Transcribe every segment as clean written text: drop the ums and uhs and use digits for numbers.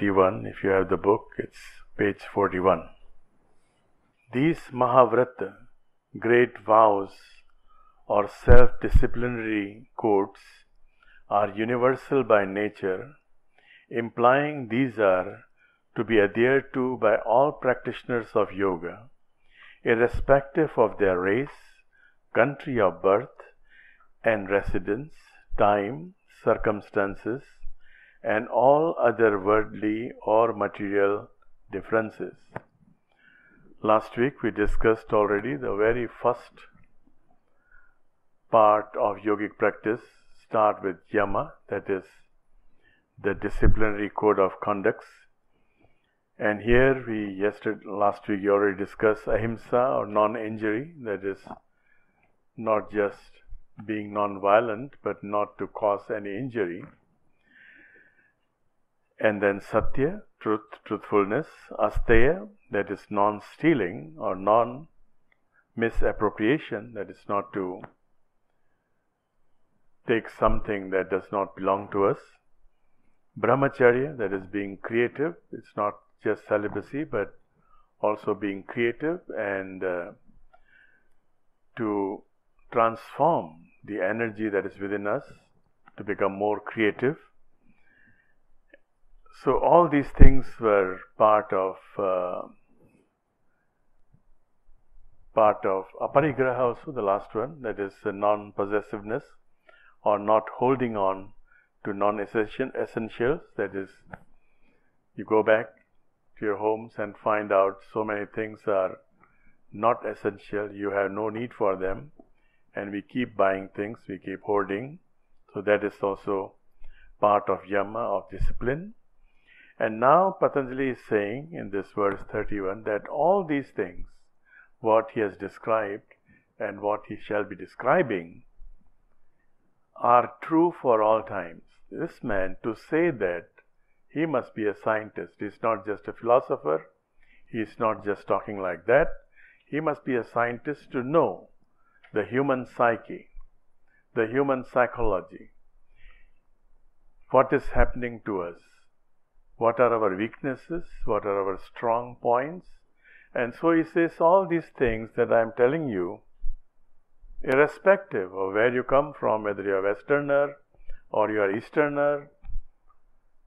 31. If you have the book, it's page 41. These Mahavrata, great vows or self-disciplinary codes, are universal by nature, implying these are to be adhered to by all practitioners of yoga, irrespective of their race, country of birth and residence, time, circumstances, and all other worldly or material differences. Last week we discussed already the very first part of yogic practice. Start with yama, that is the disciplinary code of conducts. And here last week we already discussed ahimsa or non-injury, that is not just being non-violent but not to cause any injury. And then satya, truthfulness, asteya, that is non-stealing or non-misappropriation, that is not to take something that does not belong to us. Brahmacharya, that is being creative. It's not just celibacy but also being creative and to transform the energy that is within us to become more creative. So all these things were part of aparigraha also, the last one, that is non-possessiveness or not holding on to non-essentials. That is, you go back to your homes and find out so many things are not essential, you have no need for them, and we keep buying things, we keep hoarding. So that is also part of yama, of discipline. And now Patanjali is saying in this verse 31 that all these things, what he has described and what he shall be describing, are true for all times. This man, to say that, he must be a scientist. He is not just a philosopher. He is not just talking like that. He must be a scientist to know the human psyche, the human psychology, what is happening to us, what are our weaknesses, what are our strong points. And so he says all these things that I am telling you, irrespective of where you come from, whether you are Westerner or you are Easterner,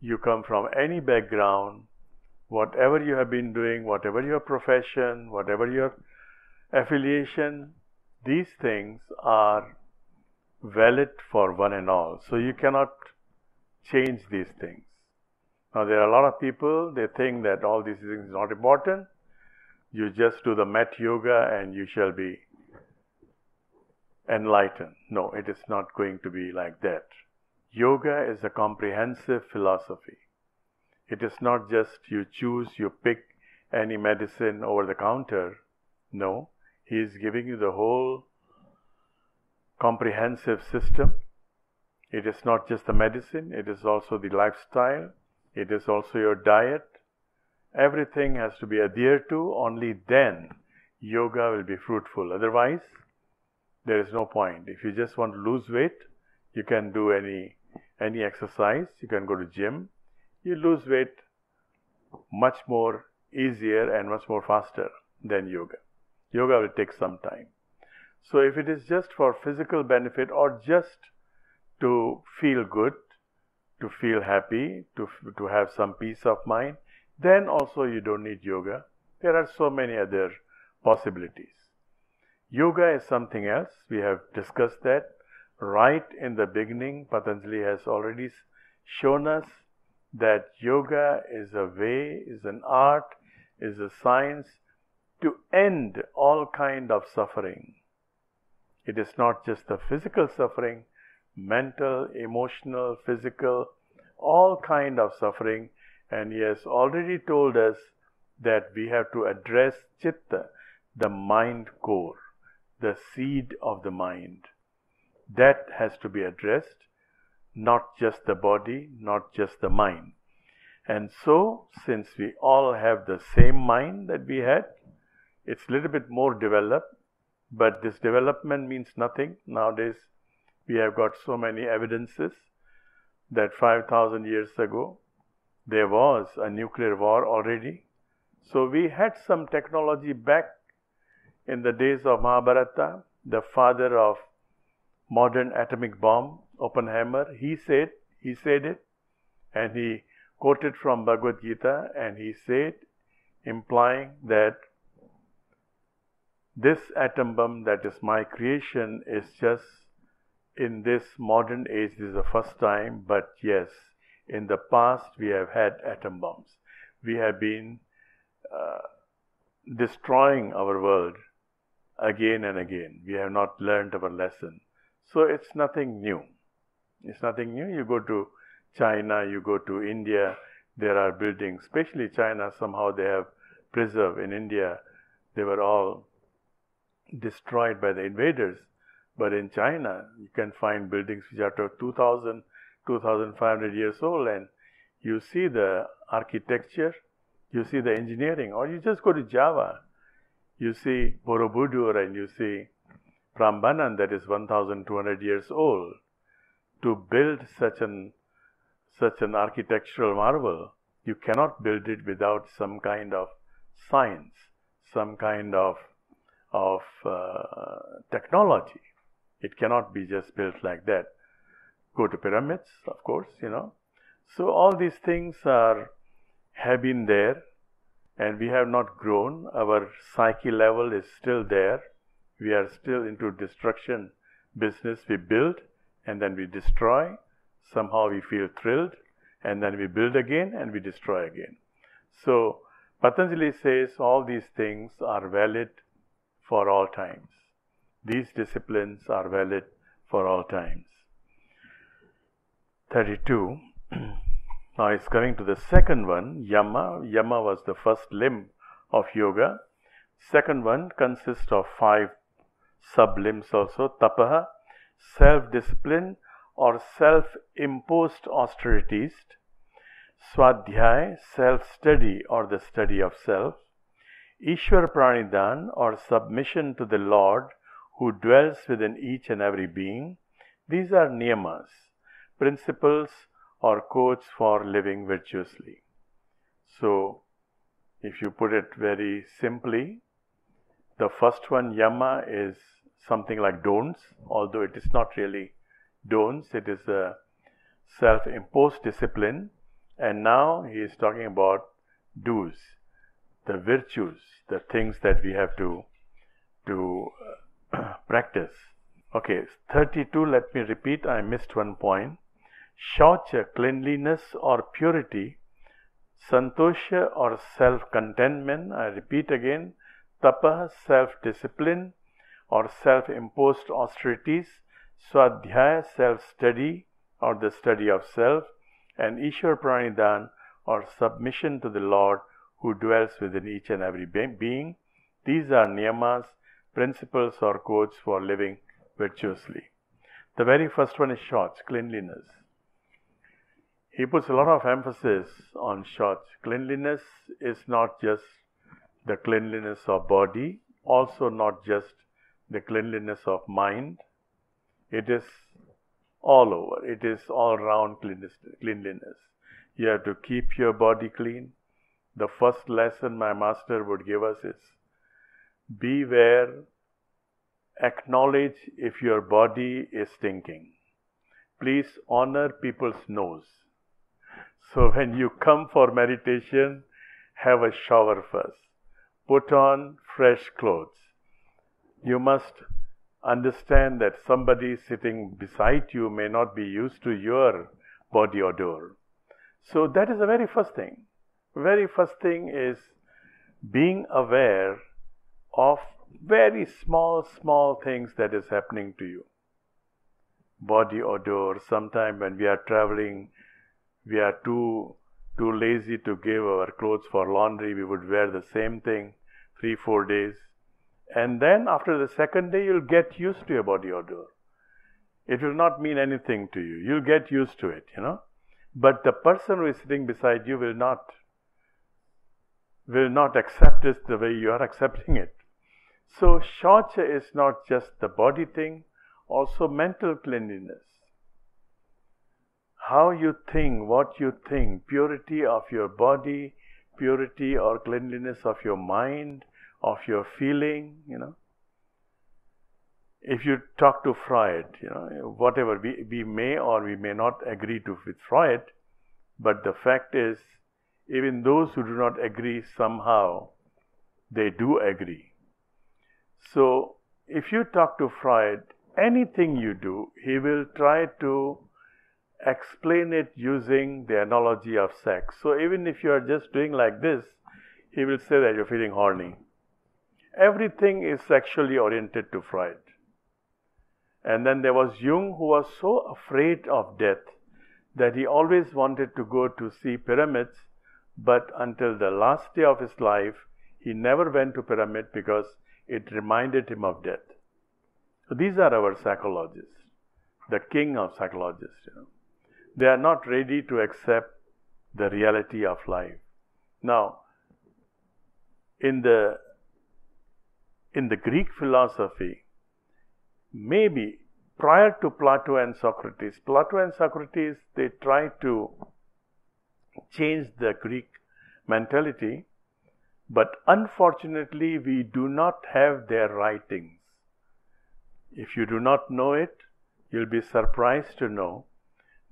you come from any background, whatever you have been doing, whatever your profession, whatever your affiliation, these things are valid for one and all. So you cannot change these things. Now there are a lot of people, they think that all these things are not important. You just do the mat yoga and you shall be enlightened. No, it is not going to be like that. Yoga is a comprehensive philosophy. It is not just you choose, you pick any medicine over the counter. No, he is giving you the whole comprehensive system. It is not just the medicine, it is also the lifestyle, it is also your diet. Everything has to be adhered to, only then yoga will be fruitful. Otherwise, there is no point. If you just want to lose weight, you can do any exercise, you can go to gym, you lose weight much more easier and much more faster than yoga. Yoga will take some time. So if it is just for physical benefit or just to feel good, to feel happy, to have some peace of mind, then also you don't need yoga. There are so many other possibilities. Yoga is something else. We have discussed that. Right in the beginning, Patanjali has already shown us that yoga is a way, is an art, is a science to end all kind of suffering. It is not just the physical suffering, mental, emotional, physical, all kind of suffering. And he has already told us that we have to address chitta, the mind core, the seed of the mind. That has to be addressed, not just the body, not just the mind. And so, since we all have the same mind that we had, it's a little bit more developed, but this development means nothing. Nowadays, we have got so many evidences that 5,000 years ago, there was a nuclear war already. So we had some technology back in the days of Mahabharata. The father of modern atomic bomb, Oppenheimer, he said it, and he quoted from Bhagavad Gita, and he said, implying that this atom bomb that is my creation is just in this modern age, this is the first time, but yes, in the past we have had atom bombs. We have been destroying our world again and again. We have not learned our lesson. So it's nothing new. It's nothing new. You go to China, you go to India, there are buildings, especially China, somehow they have preserved. In India, they were all destroyed by the invaders. But in China, you can find buildings which are 2,000, 2,500 years old, and you see the architecture, you see the engineering. Or you just go to Java, you see Borobudur and you see Prambanan that is 1,200 years old. To build such an architectural marvel, you cannot build it without some kind of science, some kind of technology. It cannot be just built like that. Go to pyramids, of course, So all these things have been there, and we have not grown. Our psyche level is still there. We are still into destruction business. We build and then we destroy. Somehow we feel thrilled, and then we build again and we destroy again. So Patanjali says all these things are valid for all times. These disciplines are valid for all times. 32. Now it's coming to the second one, Yama. Yama was the first limb of yoga. Second one consists of 5 sub-limbs also. Tapaha, self-discipline or self-imposed austerities. Swadhyay, self-study or the study of self. Ishwar Pranidan or submission to the Lord who dwells within each and every being. These are niyamas, principles or codes for living virtuously. So, if you put it very simply, the first one, yama, is something like don'ts, although it is not really don'ts, it is a self-imposed discipline. And now he is talking about do's, the virtues, the things that we have to practice. Okay, 32, let me repeat, I missed one point. Shaucha, cleanliness or purity. Santosha or self-contentment. I repeat again. Tapa, self-discipline or self-imposed austerities. Swadhyaya, self-study or the study of self. And Ishwar Pranidan or submission to the Lord who dwells within each and every being. These are niyamas, principles or codes for living virtuously. The very first one is shauch, cleanliness. He puts a lot of emphasis on shauch. Cleanliness is not just the cleanliness of body, also not just the cleanliness of mind. It is all over. It is all round cleanliness. You have to keep your body clean. The first lesson my master would give us is beware, acknowledge if your body is stinking. Please honor people's nose. So when you come for meditation, have a shower first. Put on fresh clothes. You must understand that somebody sitting beside you may not be used to your body odor. So that is the very first thing. Very first thing is being aware of very small things that is happening to you. Body odor. Sometime when we are traveling, we are too lazy to give our clothes for laundry. We would wear the same thing 3-4 days. And then after the second day, you'll get used to your body odor. It will not mean anything to you. You'll get used to it, But the person who is sitting beside you will not accept it the way you are accepting it. So shaucha is not just the body thing, also mental cleanliness. how you think, what you think, purity of your body, purity or cleanliness of your mind, of your feeling, If you talk to Freud, whatever, we may or we may not agree with Freud, but the fact is, even those who do not agree somehow, they do agree. So, if you talk to Freud, anything you do, he will try to explain it using the analogy of sex. So, even if you are just doing like this, he will say that you're feeling horny. Everything is sexually oriented to Freud. And then there was Jung, who was so afraid of death that he always wanted to go to see pyramids, but until the last day of his life, he never went to pyramid because it reminded him of death. So these are our psychologists, the king of psychologists. They are not ready to accept the reality of life. Now, in the Greek philosophy, maybe prior to Plato and Socrates, they tried to change the Greek mentality, but unfortunately we do not have their writings. If you do not know it, you'll be surprised to know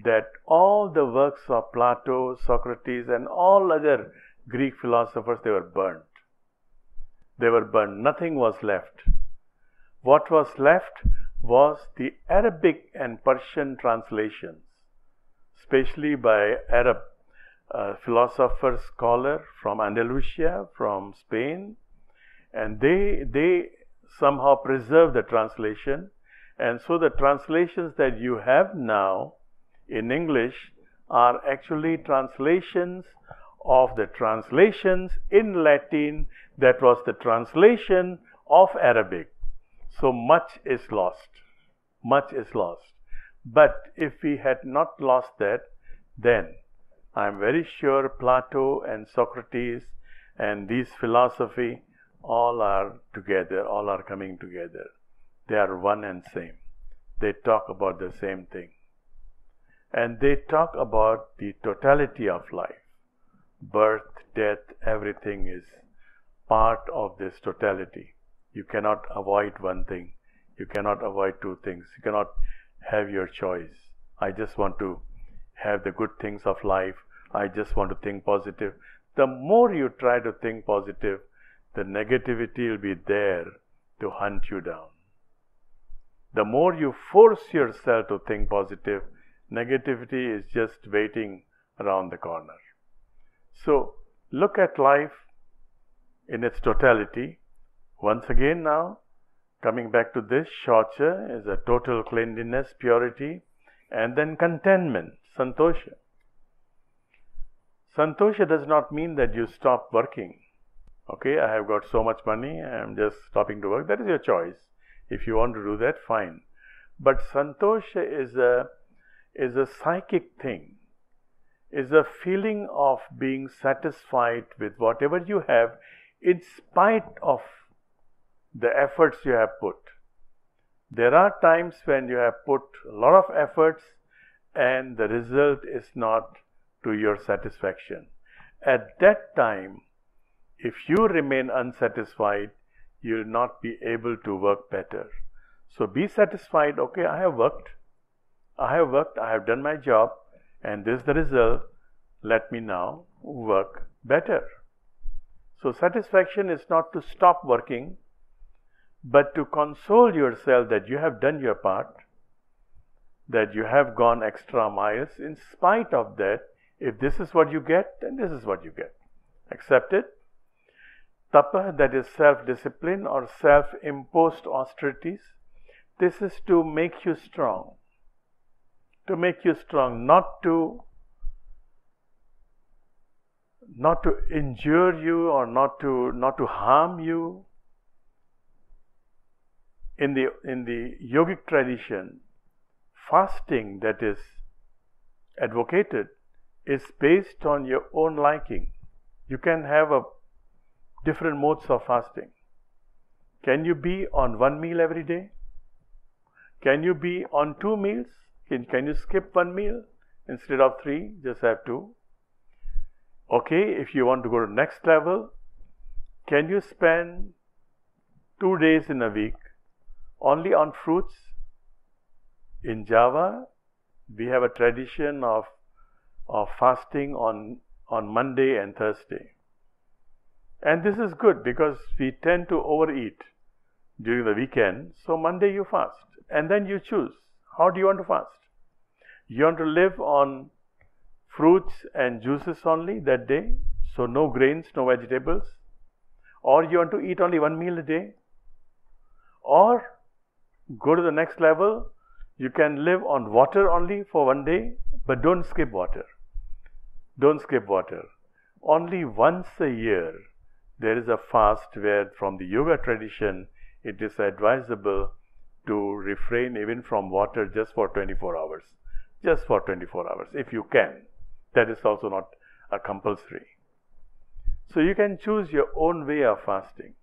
that all the works of Plato, Socrates, and all other Greek philosophers, they were burnt. They were burnt. Nothing was left. What was left was the Arabic and Persian translations, especially by Arab philosopher, scholar from Andalusia, from Spain, and they somehow preserved the translation. And so the translations that you have now in English are actually translations of the translations in Latin that was the translation of Arabic. So much is lost. Much is lost. But if we had not lost that, then I am very sure Plato and Socrates and these philosophy all are together, all are coming together. They are one and same. They talk about the same thing. And they talk about the totality of life. Birth, death, everything is part of this totality. You cannot avoid one thing. You cannot avoid two things. You cannot have your choice. I just want to have the good things of life. I just want to think positive. The more you try to think positive, the negativity will be there to hunt you down. The more you force yourself to think positive, negativity is just waiting around the corner. So, look at life in its totality. Once again now, coming back to this, Shaucha is a total cleanliness, purity, and then contentment, Santosha. Santosha does not mean that you stop working. Okay, I have got so much money, I am just stopping to work. That is your choice. If you want to do that, fine. But Santosha is a psychic thing, is a feeling of being satisfied with whatever you have in spite of the efforts you have put. There are times when you have put a lot of efforts and the result is not to your satisfaction. At that time, if you remain unsatisfied, you will not be able to work better. So be satisfied. Okay, I have worked, I have done my job, and this is the result. Let me now work better. So satisfaction is not to stop working, but to console yourself that you have done your part, that you have gone extra miles. In spite of that, if this is what you get, then this is what you get. Accept it. Tapa, that is self-discipline or self-imposed austerities, this is to make you strong. To make you strong, not to injure you or not to harm you. In the yogic tradition, fasting that is advocated is based on your own liking. You can have different modes of fasting. Can you be on one meal every day? Can you be on 2 meals? Can you skip one meal? instead of 3, just have 2. Okay, if you want to go to next level, can you spend 2 days in a week only on fruits? In Java, we have a tradition of fasting on Monday and Thursday. And this is good because we tend to overeat during the weekend. So Monday you fast and then you choose. How do you want to fast? You want to live on fruits and juices only that day, so no grains, no vegetables? Or you want to eat only 1 meal a day? Or go to the next level, you can live on water only for 1 day, but don't skip water. Don't skip water. Only once a year there is a fast where from the yoga tradition it is advisable to refrain even from water just for 24 hours. Just for 24 hours, if you can. That is also not a compulsory. So you can choose your own way of fasting.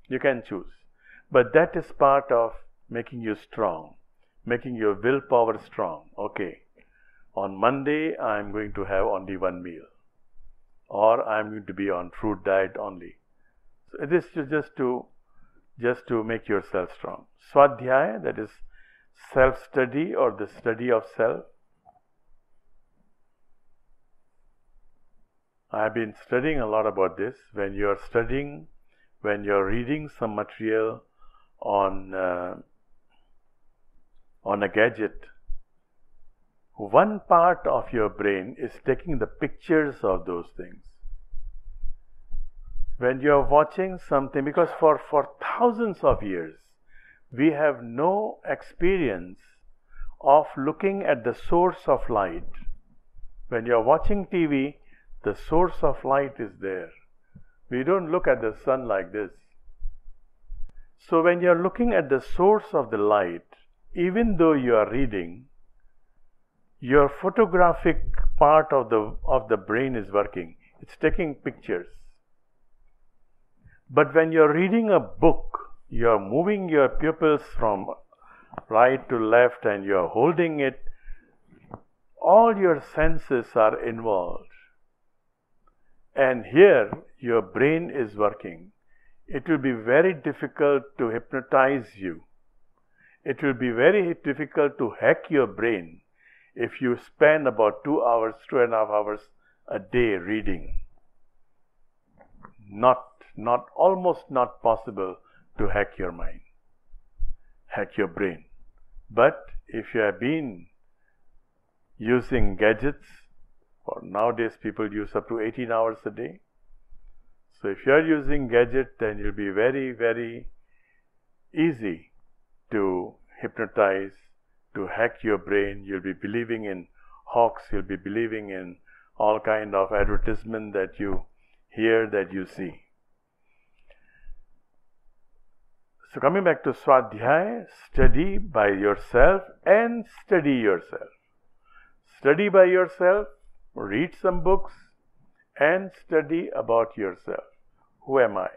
You can choose. But that is part of making you strong, making your willpower strong. Okay, on Monday I am going to have only 1 meal, or I am going to be on fruit diet only. So it is just to make yourself strong. Swadhyaya, that is self-study or the study of self. I have been studying a lot about this. When you are studying, when you are reading some material on a gadget, one part of your brain is taking the pictures of those things. When you are watching something, because for thousands of years, we have no experience of looking at the source of light. When you are watching TV, the source of light is there. We don't look at the sun like this. So when you are looking at the source of the light, even though you are reading, your photographic part of the brain is working. It's taking pictures. But when you are reading a book, you are moving your pupils from right to left and you are holding it. All your senses are involved. And here your brain is working. It will be very difficult to hypnotize you. It will be very difficult to hack your brain if you spend about 2 hours, 2.5 hours a day reading. Almost not possible to hack your mind, hack your brain. But if you have been using gadgets, or nowadays people use up to 18 hours a day. So if you are using gadget, then it will be very, very easy to hypnotize, to hack your brain. You'll be believing in hawks, you'll be believing in all kind of advertisement that you hear, that you see. So coming back to Swadhyaya, study by yourself and study yourself. Study by yourself, read some books and study about yourself. Who am I?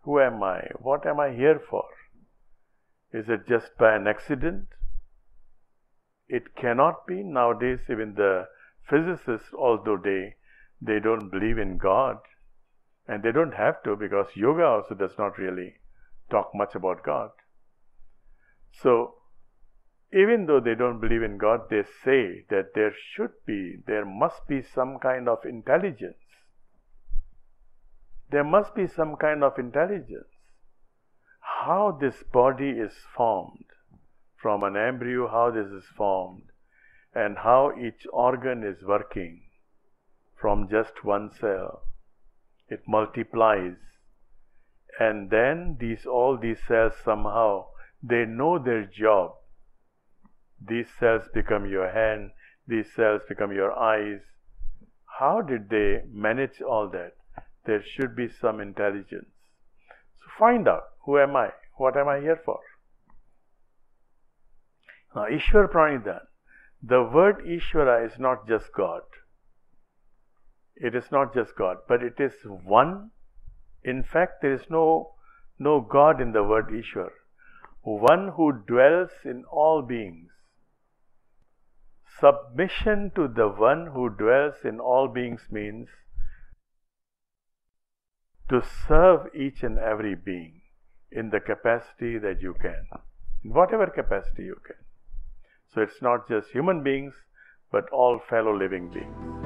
Who am I? What am I here for? Is it just by an accident? It cannot be. Nowadays, even the physicists, although they don't believe in God, and they don't have to, because yoga also does not really talk much about God. So, even though they don't believe in God, they say that there must be some kind of intelligence. There must be some kind of intelligence. How this body is formed, from an embryo, how this is formed, and how each organ is working from just one cell. It multiplies. And then all these cells somehow, they know their job. These cells become your hand, these cells become your eyes. How did they manage all that? There should be some intelligence. So find out, who am I? What am I here for? Now, Ishwar Pranidhan, the word Ishvara is not just God. It is not just God, but it is one. In fact, there is no God in the word Ishwar. One who dwells in all beings. submission to the one who dwells in all beings means to serve each and every being in the capacity that you can, in whatever capacity you can. So it's not just human beings, but all fellow living beings.